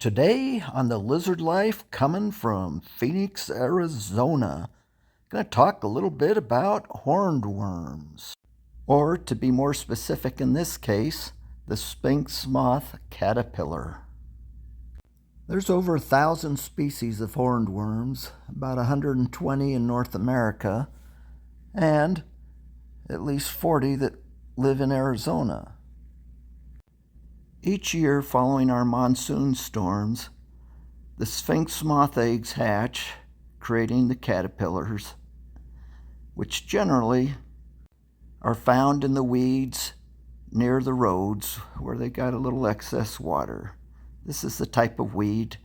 Today on the Lizard Life, coming from Phoenix, Arizona, going to talk a little bit about hornworms, or to be more specific in this case, the sphinx moth caterpillar. There's over 1,000 species of hornworms, about 120 in North America, and at least 40 that live in Arizona. Each year following our monsoon storms, the sphinx moth eggs hatch, creating the caterpillars, which generally are found in the weeds near the roads where they got a little excess water. This is the type of weed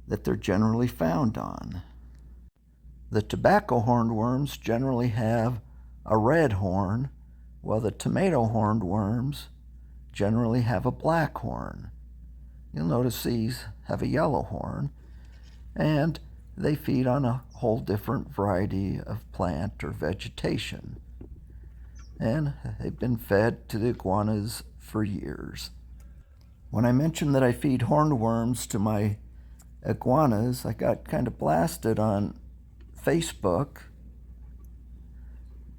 that they're generally found on. The tobacco hornworms generally have a red horn, while the tomato hornworms generally have a black horn. You'll notice these have a yellow horn, and they feed on a whole different variety of plant or vegetation. And they've been fed to the iguanas for years. When I mentioned that I feed hornworms to my iguanas, I got kind of blasted on Facebook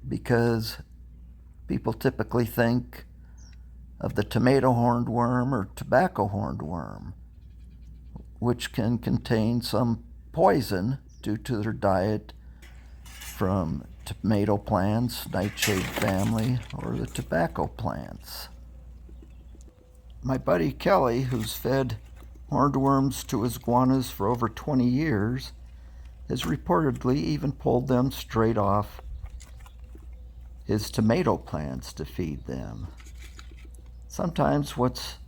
because people typically think of the tomato hornworm or tobacco hornworm, which can contain some poison due to their diet from tomato plants, nightshade family, or the tobacco plants. My buddy Kelly, who's fed hornworms to his iguanas for over 20 years, has reportedly even pulled them straight off his tomato plants to feed them. Sometimes what's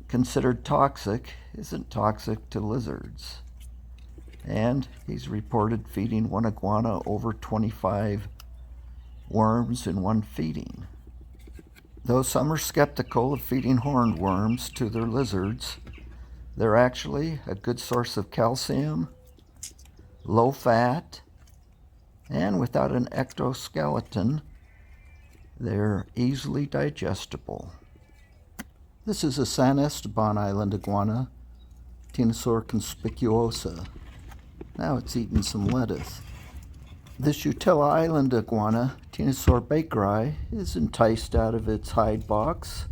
considered toxic isn't toxic to lizards. And he's reported feeding one iguana over 25 worms in one feeding. Though some are skeptical of feeding hornworms to their lizards, they're actually a good source of calcium, low fat, and without an ectoskeleton, they're easily digestible. This is a San Esteban Island iguana, Tinosaur conspicuosa. Now it's eating some lettuce. This Utila Island iguana, Tinosaur bakeri, is enticed out of its hide box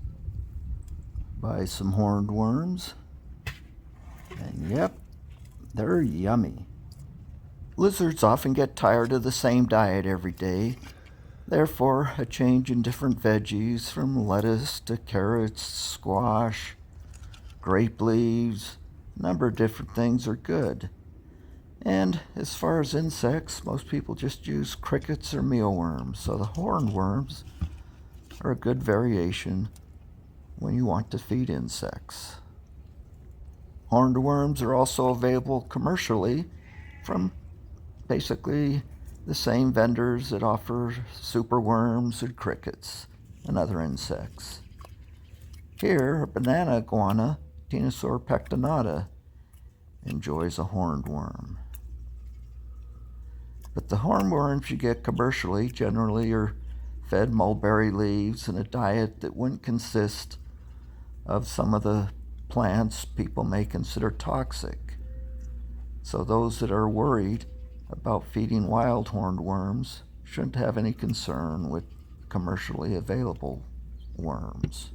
by some hornworms. And yep, they're yummy. Lizards often get tired of the same diet every day. Therefore, a change in different veggies from lettuce to carrots, squash, grape leaves, a number of different things are good. And as far as insects, most people just use crickets or mealworms, so the hornworms are a good variation when you want to feed insects. Hornworms are also available commercially from basically the same vendors that offer superworms and crickets and other insects. Here, a banana iguana, Tinosaur pectinata, enjoys a hornworm. But the hornworms you get commercially generally are fed mulberry leaves and a diet that wouldn't consist of some of the plants people may consider toxic. So those that are worried about feeding wild hornworms shouldn't have any concern with commercially available worms.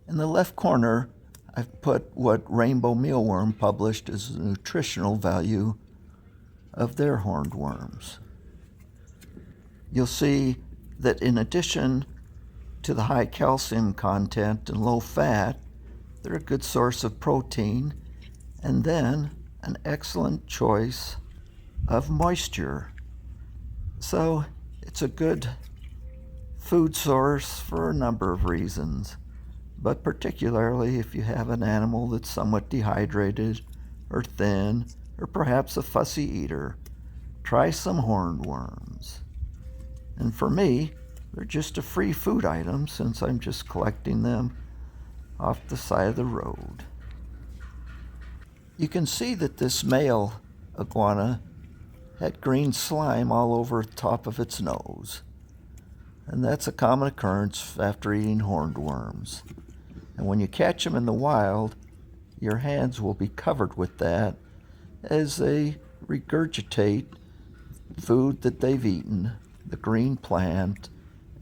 In the left corner, I've put what Rainbow Mealworm published as the nutritional value of their hornworms. You'll see that in addition to the high calcium content and low fat, they're a good source of protein, and then an excellent choice of moisture. So it's a good food source for a number of reasons, but particularly if you have an animal that's somewhat dehydrated or thin or perhaps a fussy eater, try some hornworms. And for me, they're just a free food item since I'm just collecting them off the side of the road. You can see that this male iguana had green slime all over the top of its nose. And that's a common occurrence after eating hornworms. And when you catch them in the wild, your hands will be covered with that as they regurgitate food that they've eaten, the green plant,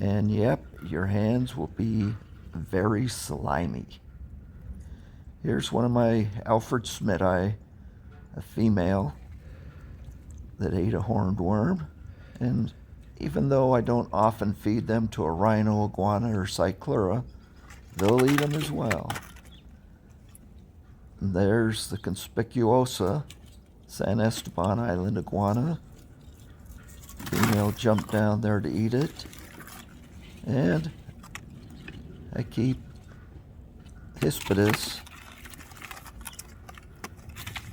and yep, your hands will be very slimy. Here's one of my Alfred Smithi, a female that ate a hornworm, and even though I don't often feed them to a rhino iguana or cyclura, they'll eat them as well. And there's the conspicuosa San Esteban Island iguana. Female jumped down there to eat it. And I keep Hispidus,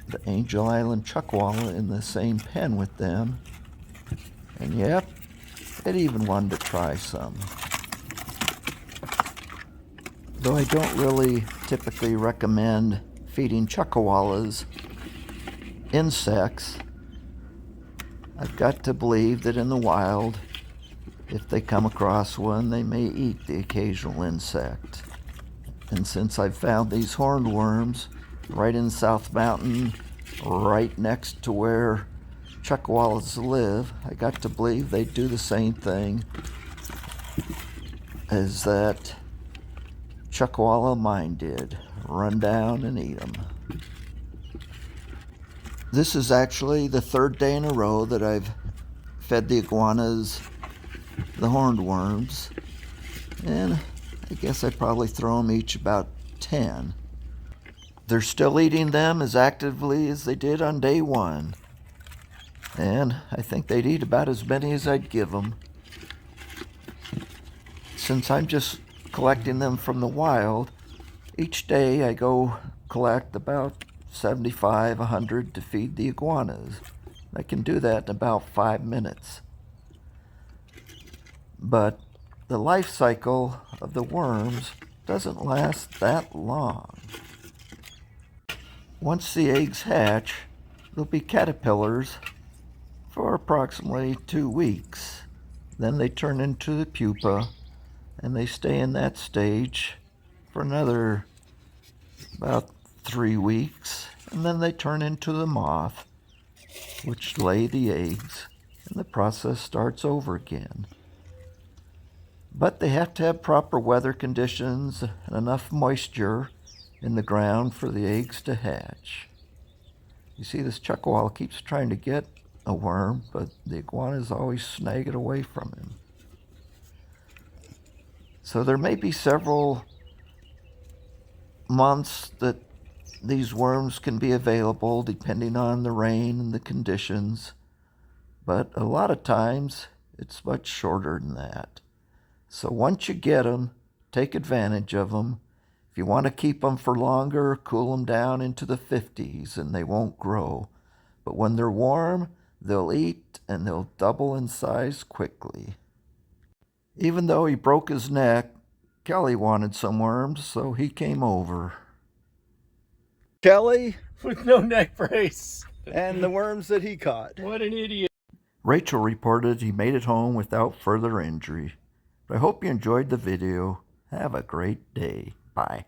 the Angel Island chuckwalla, in the same pen with them. And yep, it even wanted to try some. Though I don't really typically recommend feeding chuckwallas insects, I've got to believe that in the wild, if they come across one, they may eat the occasional insect. And since I've found these hornworms right in South Mountain, right next to where chuckwallas live, I got to believe they'd do the same thing as that chuckwalla mine did, run down and eat them. This is actually the third day in a row that I've fed the iguanas the hornworms, and I guess I probably throw them each about 10. They're still eating them as actively as they did on day one, and I think they'd eat about as many as I'd give them. Since I'm just collecting them from the wild, each day I go collect about 75, 100 to feed the iguanas. I can do that in about 5 minutes. But the life cycle of the worms doesn't last that long. Once the eggs hatch, they'll be caterpillars for approximately 2 weeks. Then they turn into the pupa, and they stay in that stage for another about 3 weeks, and then they turn into the moth, which lay the eggs, and the process starts over again. But they have to have proper weather conditions and enough moisture in the ground for the eggs to hatch. You see, this chuckwalla keeps trying to get a worm, but the iguanas always snag it away from him. So there may be several months that these worms can be available depending on the rain and the conditions, but a lot of times it's much shorter than that. So once you get them, take advantage of them. If you want to keep them for longer, cool them down into the 50s and they won't grow. But when they're warm, they'll eat and they'll double in size quickly. Even though he broke his neck, Kelly wanted some worms, so he came over. Kelly? With no neck brace. And the worms that he caught. What an idiot. Rachel reported he made it home without further injury. I hope you enjoyed the video. Have a great day. Bye.